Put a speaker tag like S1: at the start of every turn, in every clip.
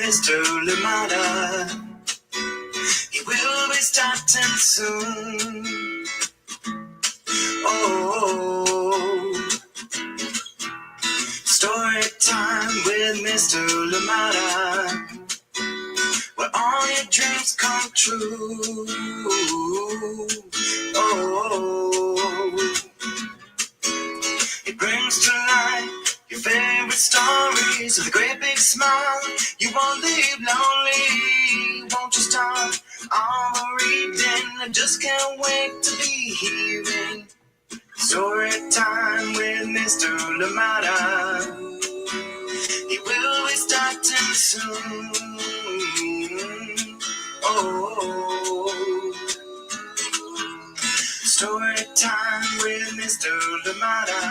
S1: Mr. Limata. He will be starting soon. Oh, story time with Mr. Limata, where all your dreams come true. Oh, he brings to life your favorite stories with a great big smile. You won't leave lonely, won't you start all the reading? I just can't wait to be hearing story time with Mr. Limata. He will be starting soon. Oh, story time with Mr. Limata,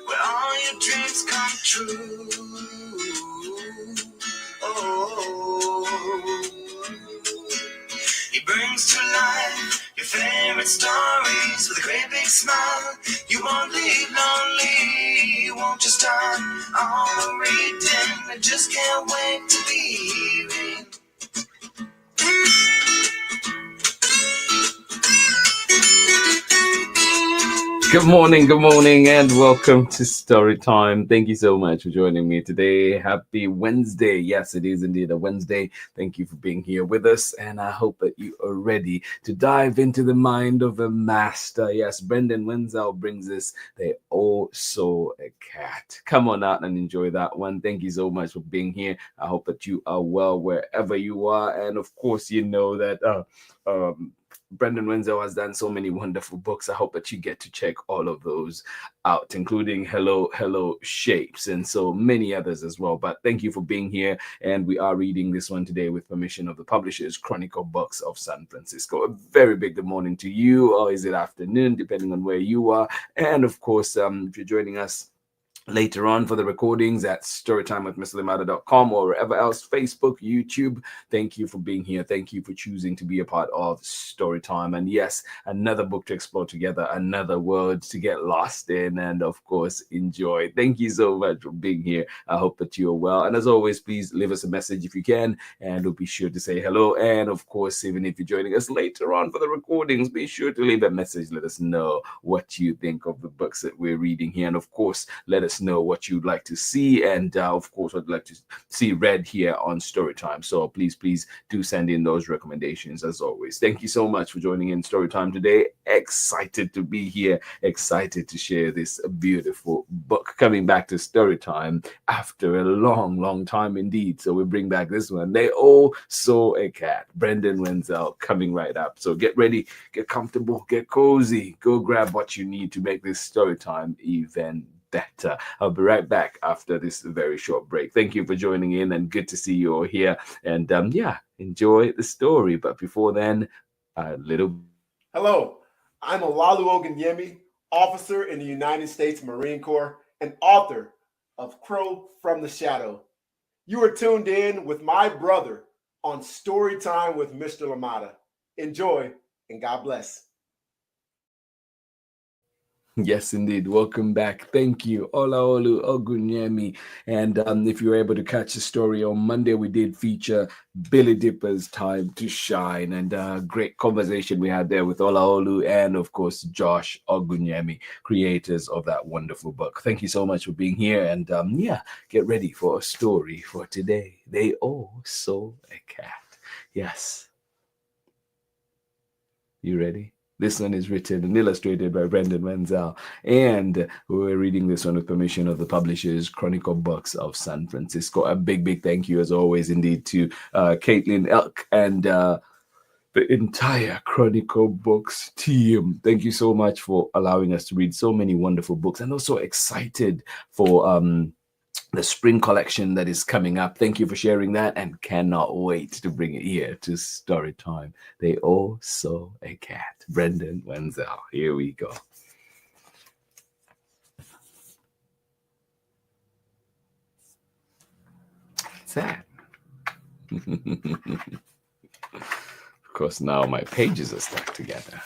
S1: where all your dreams come true. Oh, he brings to life your favorite stories with a great big smile. You won't leave lonely, you won't just start all reading. I just can't wait to be hearing.
S2: Good morning, and welcome to Story Time. Thank you so much for joining me today. Happy Wednesday. Yes, it is indeed a Wednesday. Thank you for being here with us, and I hope that you are ready to dive into the mind of a master. Yes, Brenden Wenzel brings us They All Saw a Cat. Come on out and enjoy that one. Thank you so much for being here. I hope that you are well wherever you are, and of course, you know that Brenden Wenzel has done so many wonderful books. I hope that you get to check all of those out, including Hello Shapes and so many others as well. But thank you for being here. And we are reading this one today with permission of the publishers, Chronicle Books of San Francisco. A very big good morning to you, or is it afternoon, depending on where you are. And of course, if you're joining us later on for the recordings at storytimewithmrlimata.com or wherever else, Facebook, YouTube. Thank you for being here. Thank you for choosing to be a part of Storytime. And yes, another book to explore together, another world to get lost in, and of course, enjoy. Thank you so much for being here. I hope that you're well. And as always, please leave us a message if you can, and we'll be sure to say hello. And of course, even if you're joining us later on for the recordings, be sure to leave a message. Let us know what you think of the books that we're reading here. And of course, let us know what you'd like to see, and of course I'd like to see read here on Storytime. So please do send in those recommendations as always. Thank you so much for joining in Storytime today. Excited to be here, excited to share this beautiful book, coming back to Storytime after a long time indeed. So we bring back this one, They All Saw a Cat, Brenden Wenzel, coming right up. So get ready, get comfortable, get cozy, go grab what you need to make this Storytime even better. I'll be right back after this very short break. Thank you for joining in, and good to see you all here. And enjoy the story. But before then, a little.
S3: Hello, I'm Olalu Ogunyemi, officer in the United States Marine Corps and author of Crow from the Shadow. You are tuned in with my brother on Storytime with Mr. Limata. Enjoy, and God bless.
S2: Yes, indeed. Welcome back. Thank you, Olaolu Ogunyemi. And if you were able to catch the story on Monday, we did feature Billy Dipper's Time to Shine, and a great conversation we had there with Olaolu and, of course, Josh Ogunyemi, creators of that wonderful book. Thank you so much for being here. And get ready for a story for today. They All Saw a Cat. Yes. You ready? This one is written and illustrated by Brenden Wenzel, and we're reading this one with permission of the publishers, Chronicle Books of San Francisco. A big thank you, as always, indeed, to Caitlin Elk and the entire Chronicle Books team. Thank you so much for allowing us to read so many wonderful books, and also excited for the spring collection that is coming up. Thank you for sharing that, and cannot wait to bring it here to Storytime. They All Saw a Cat, Brenden Wenzel. Here we go. What's that? Of course, now my pages are stuck together.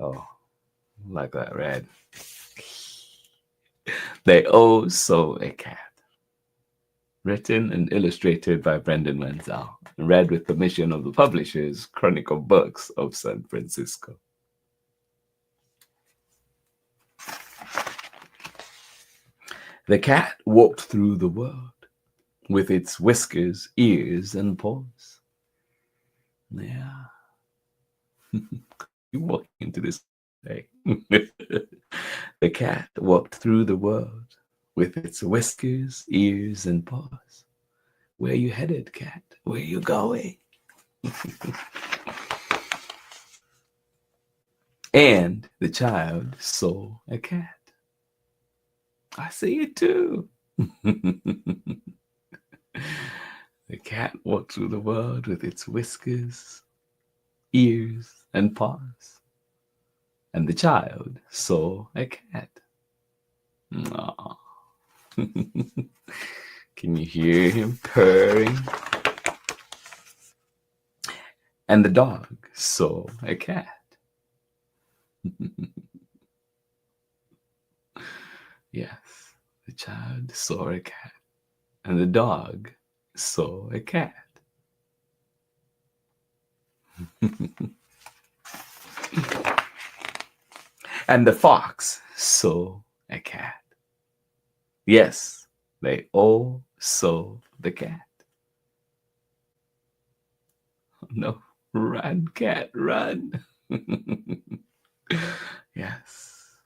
S2: Oh, like that red. They all saw a cat. Written and illustrated by Brenden Wenzel. Read with permission of the publishers, Chronicle Books of San Francisco. The cat walked through the world with its whiskers, ears, and paws. Yeah. You walk into this day. The cat walked through the world with its whiskers, ears, and paws. Where you headed, cat? Where you going? And the child saw a cat. I see it too. The cat walked through the world with its whiskers, ears, and paws. And the child saw a cat. Aww. Can you hear him purring? And the dog saw a cat. Yes, the child saw a cat. And the dog saw a cat. And the fox saw a cat. Yes, they all saw the cat. No, run, cat, run. Yes,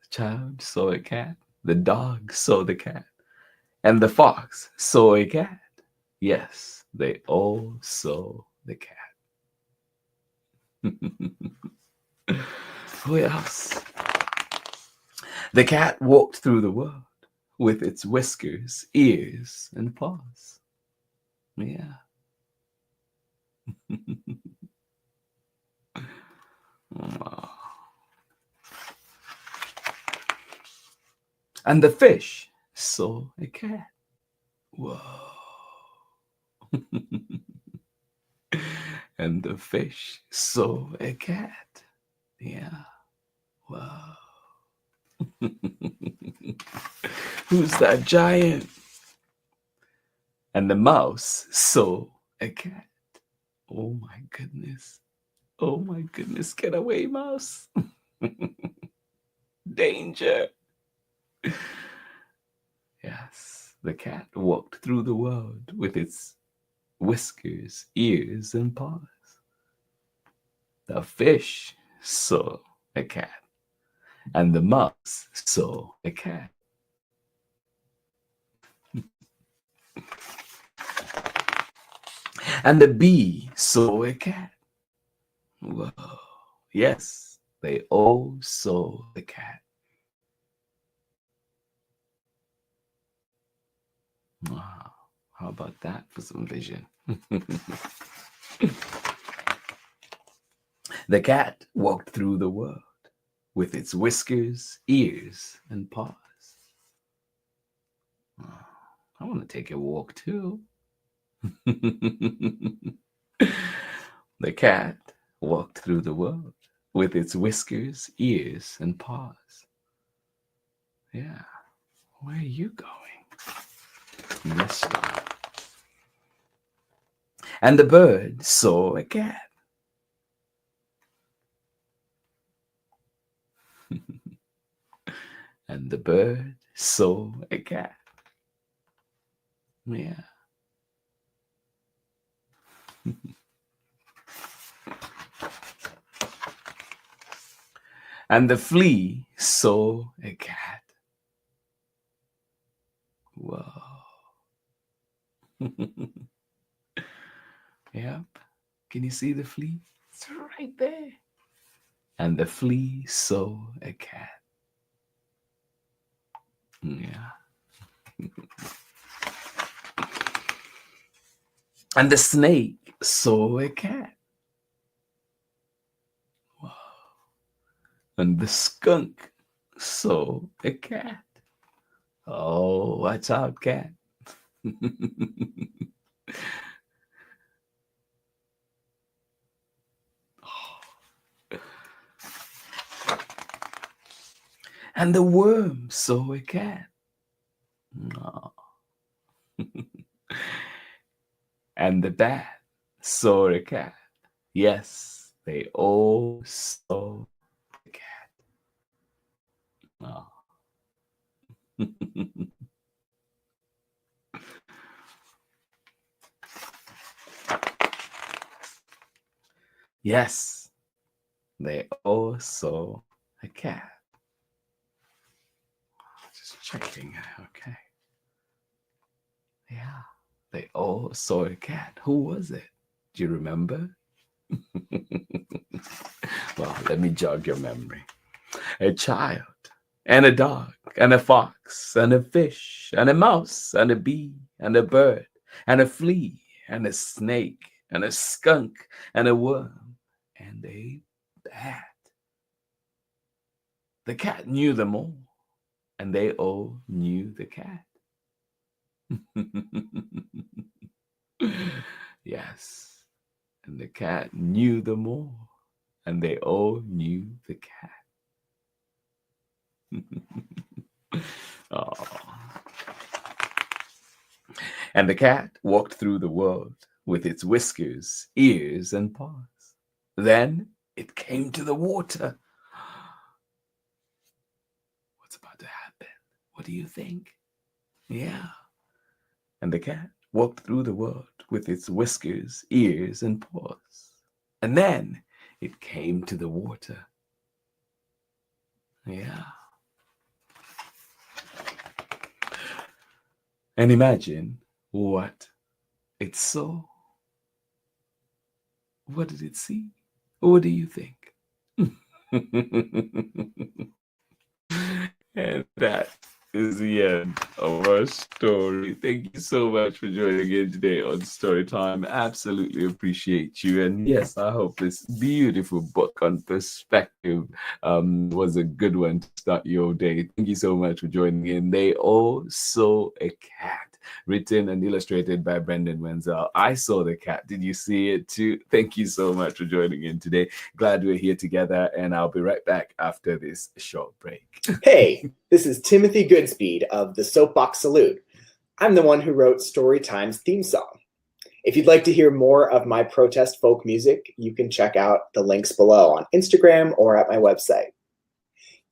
S2: the child saw a cat. The dog saw the cat. And the fox saw a cat. Yes, they all saw the cat. Who else? The cat walked through the world with its whiskers, ears, and paws. Yeah. Oh. And the fish saw a cat. Whoa. And the fish saw a cat. Yeah. Wow. Who's that giant? And the mouse saw a cat. Oh my goodness. Oh my goodness. Get away, mouse. Danger. Yes, the cat walked through the world with its whiskers, ears, and paws. The fish saw a cat, and the mouse saw a cat. And the bee saw a cat. Whoa. Yes, they all saw the cat. Wow. How about that for some vision? The cat walked through the world with its whiskers, ears, and paws. Oh, I want to take a walk too. The cat walked through the world with its whiskers, ears, and paws. Yeah. Where are you going, mister? And the bird saw a cat. And the bird saw a cat. Yeah. And the flea saw a cat. Whoa. Yep. Can you see the flea? It's right there. And the flea saw a cat. Yeah. And the snake saw a cat. Whoa. And the skunk saw a cat. Oh, watch out, cat. And the worm saw a cat. Oh. and the dad saw a cat. Yes, they all saw the cat. Oh. Yes, they all saw a cat. Just checking. Okay. Yeah, they all saw a cat. Who was it? Do you remember? Well, let me jog your memory. A child, and a dog, and a fox, and a fish, and a mouse, and a bee, and a bird, and a flea, and a snake, and a skunk, and a worm, and a bat. The cat knew them all, and they all knew the cat. Yes, and the cat knew them all, and they all knew the cat. Oh. And the cat walked through the world with its whiskers, ears, and paws. Then it came to the water. What's about to happen? What do you think? Yeah. And the cat walked through the world with its whiskers, ears, and paws. And then it came to the water. Yeah. And imagine what it saw. What did it see? What do you think? And that is the end of our story. Thank you so much for joining in today on Storytime. Absolutely appreciate you. And yes, I hope this beautiful book on perspective was a good one to start your day. Thank you so much for joining in. They all saw a cat. Written and illustrated by Brenden Wenzel. I saw the cat. Did you see it too? Thank you so much for joining in today. Glad we're here together, and I'll be right back after this short break.
S4: Hey, this is Timothy Goodspeed of the Soapbox Salute. I'm the one who wrote Storytime's theme song. If you'd like to hear more of my protest folk music, you can check out the links below on Instagram or at my website.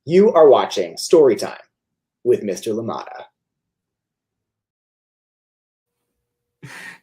S4: You are watching Storytime with Mr. Limata.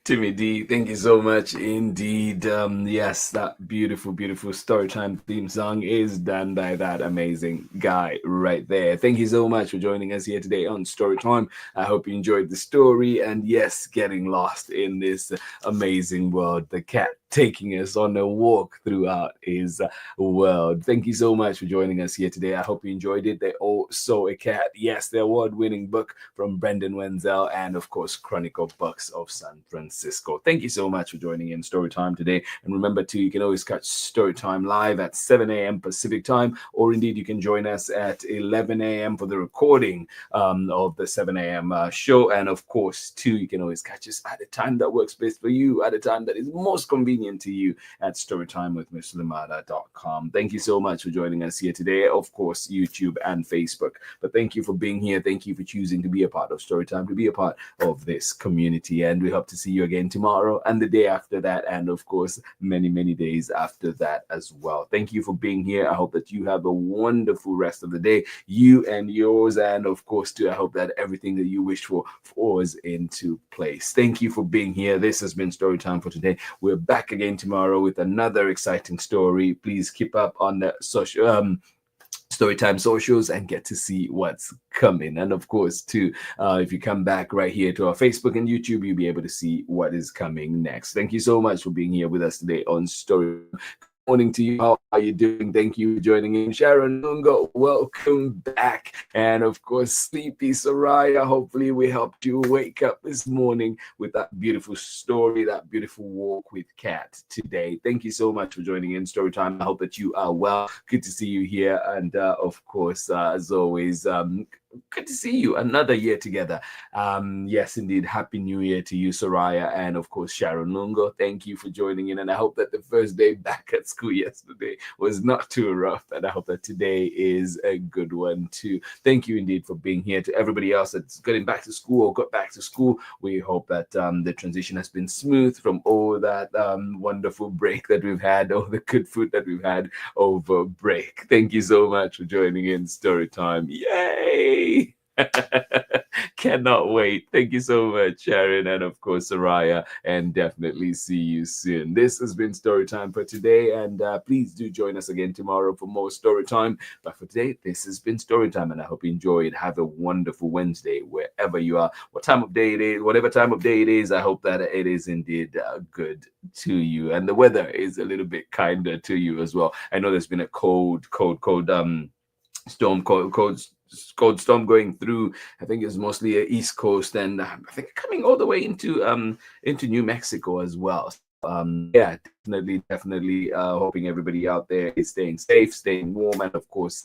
S2: Timmy D, thank you so much indeed. Yes, that beautiful, beautiful Storytime theme song is done by that amazing guy right there. Thank you so much for joining us here today on Storytime. I hope you enjoyed the story, and yes, getting lost in this amazing world. The cat taking us on a walk throughout his world. Thank you so much for joining us here today. I hope you enjoyed it. They all saw a cat. Yes, the award-winning book from Brenden Wenzel, and of course, Chronicle Books of San Francisco. Thank you so much for joining in Storytime today. And remember too, you can always catch Storytime live at 7 a.m. Pacific time, or indeed you can join us at 11 a.m. for the recording of the 7 a.m. Show. And of course too, you can always catch us at a time that works best for you, at a time that is most convenient to you, at storytimewithmrlimata.com. Thank you so much for joining us here today. Of course, YouTube and Facebook. But thank you for being here. Thank you for choosing to be a part of Storytime, to be a part of this community. And we hope to see you again tomorrow and the day after that, and of course many, many days after that as well. Thank you for being here. I hope that you have a wonderful rest of the day, you and yours, and of course too, I hope that everything that you wish for falls into place. Thank you for being here. This has been Storytime for today. We're back again tomorrow with another exciting story. Please keep up on the social Storytime socials and get to see what's coming. And of course too, if you come back right here to our Facebook and YouTube, you'll be able to see what is coming next. Thank you so much for being here with us today on Story. Morning to you. How are you doing? Thank you for joining in. Sharon Lungo, welcome back. And of course, Sleepy Soraya, hopefully we helped you wake up this morning with that beautiful story, that beautiful walk with Cat today. Thank you so much for joining in Storytime. I hope that you are well. Good to see you here. And of course, as always, good to see you another year together. Yes, indeed. Happy New Year to you, Soraya, and of course, Sharon Lungo. Thank you for joining in. And I hope that the first day back at school yesterday was not too rough, and I hope that today is a good one too. Thank you indeed for being here. To everybody else that's getting back to school or got back to school, we hope that the transition has been smooth from all that wonderful break that we've had, all the good food that we've had over break. Thank you so much for joining in Story Time. Yay! Cannot wait. Thank you so much, Sharon, and of course, Soraya, and definitely see you soon. This has been Story Time for today, and please do join us again tomorrow for more Story Time. But for today, this has been Story Time, and I hope you enjoyed. Have a wonderful Wednesday wherever you are, what time of day it is, whatever time of day it is. I hope that it is indeed good to you, and the weather is a little bit kinder to you as well. I know there's been a cold cold storm going through. I think it's mostly a East Coast, and I think coming all the way into New Mexico as well. Yeah, definitely hoping everybody out there is staying safe, staying warm, and of course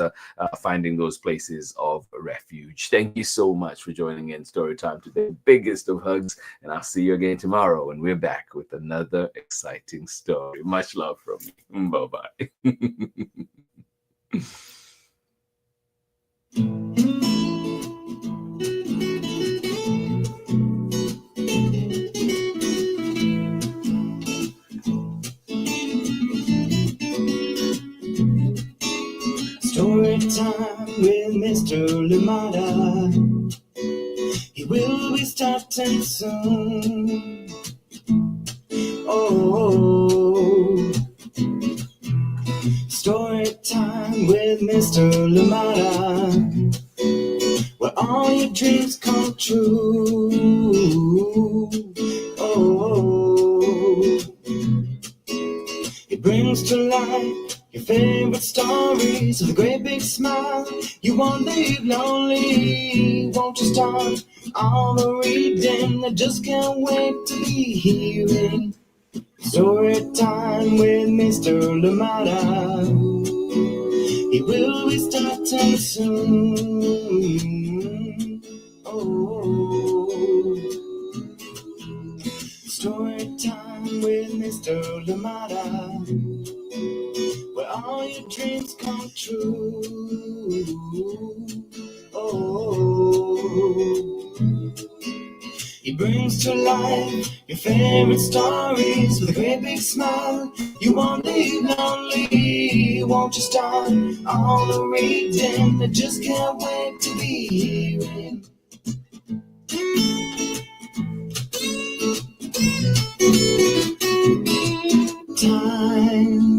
S2: finding those places of refuge. Thank you so much for joining in Story Time today. Biggest of hugs, and I'll see you again tomorrow when we're back with another exciting story. Much love from me. Bye-bye.
S1: Story time with Mr. Limata. He will be starting soon. Oh, story time with Mr. Limata, where all your dreams come true. Oh, he brings to life your favorite stories with a great big smile. You won't leave lonely. Won't you start all the reading? I just can't wait to be hearing Story Time with Mr. Limata. He will be starting soon. Oh, Story Time with Mr. Limata, where all your dreams come true. Oh, he brings to life your favorite stories with a great big smile. You won't leave lonely. Won't you start all the reading? I just can't wait to be hearing time.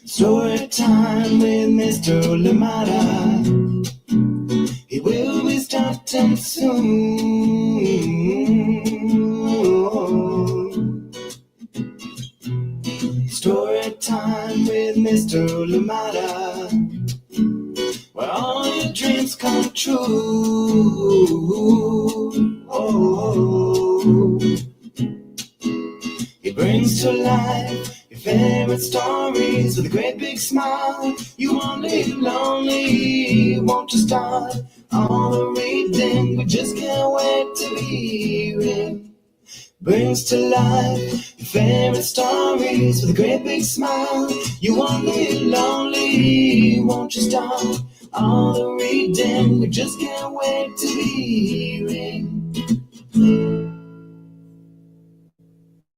S1: Story Time with Mr. Limata. He will be starting soon. Story Time with Mr. Limata, where all your dreams come true. Oh, he brings to life your favorite stories with a great big smile. You won't leave lonely. Won't you start all the reading? We just can't wait to be hearing. Brings to life your favorite stories with a great big smile. You won't leave lonely. Won't you start all the reading? We just can't wait to be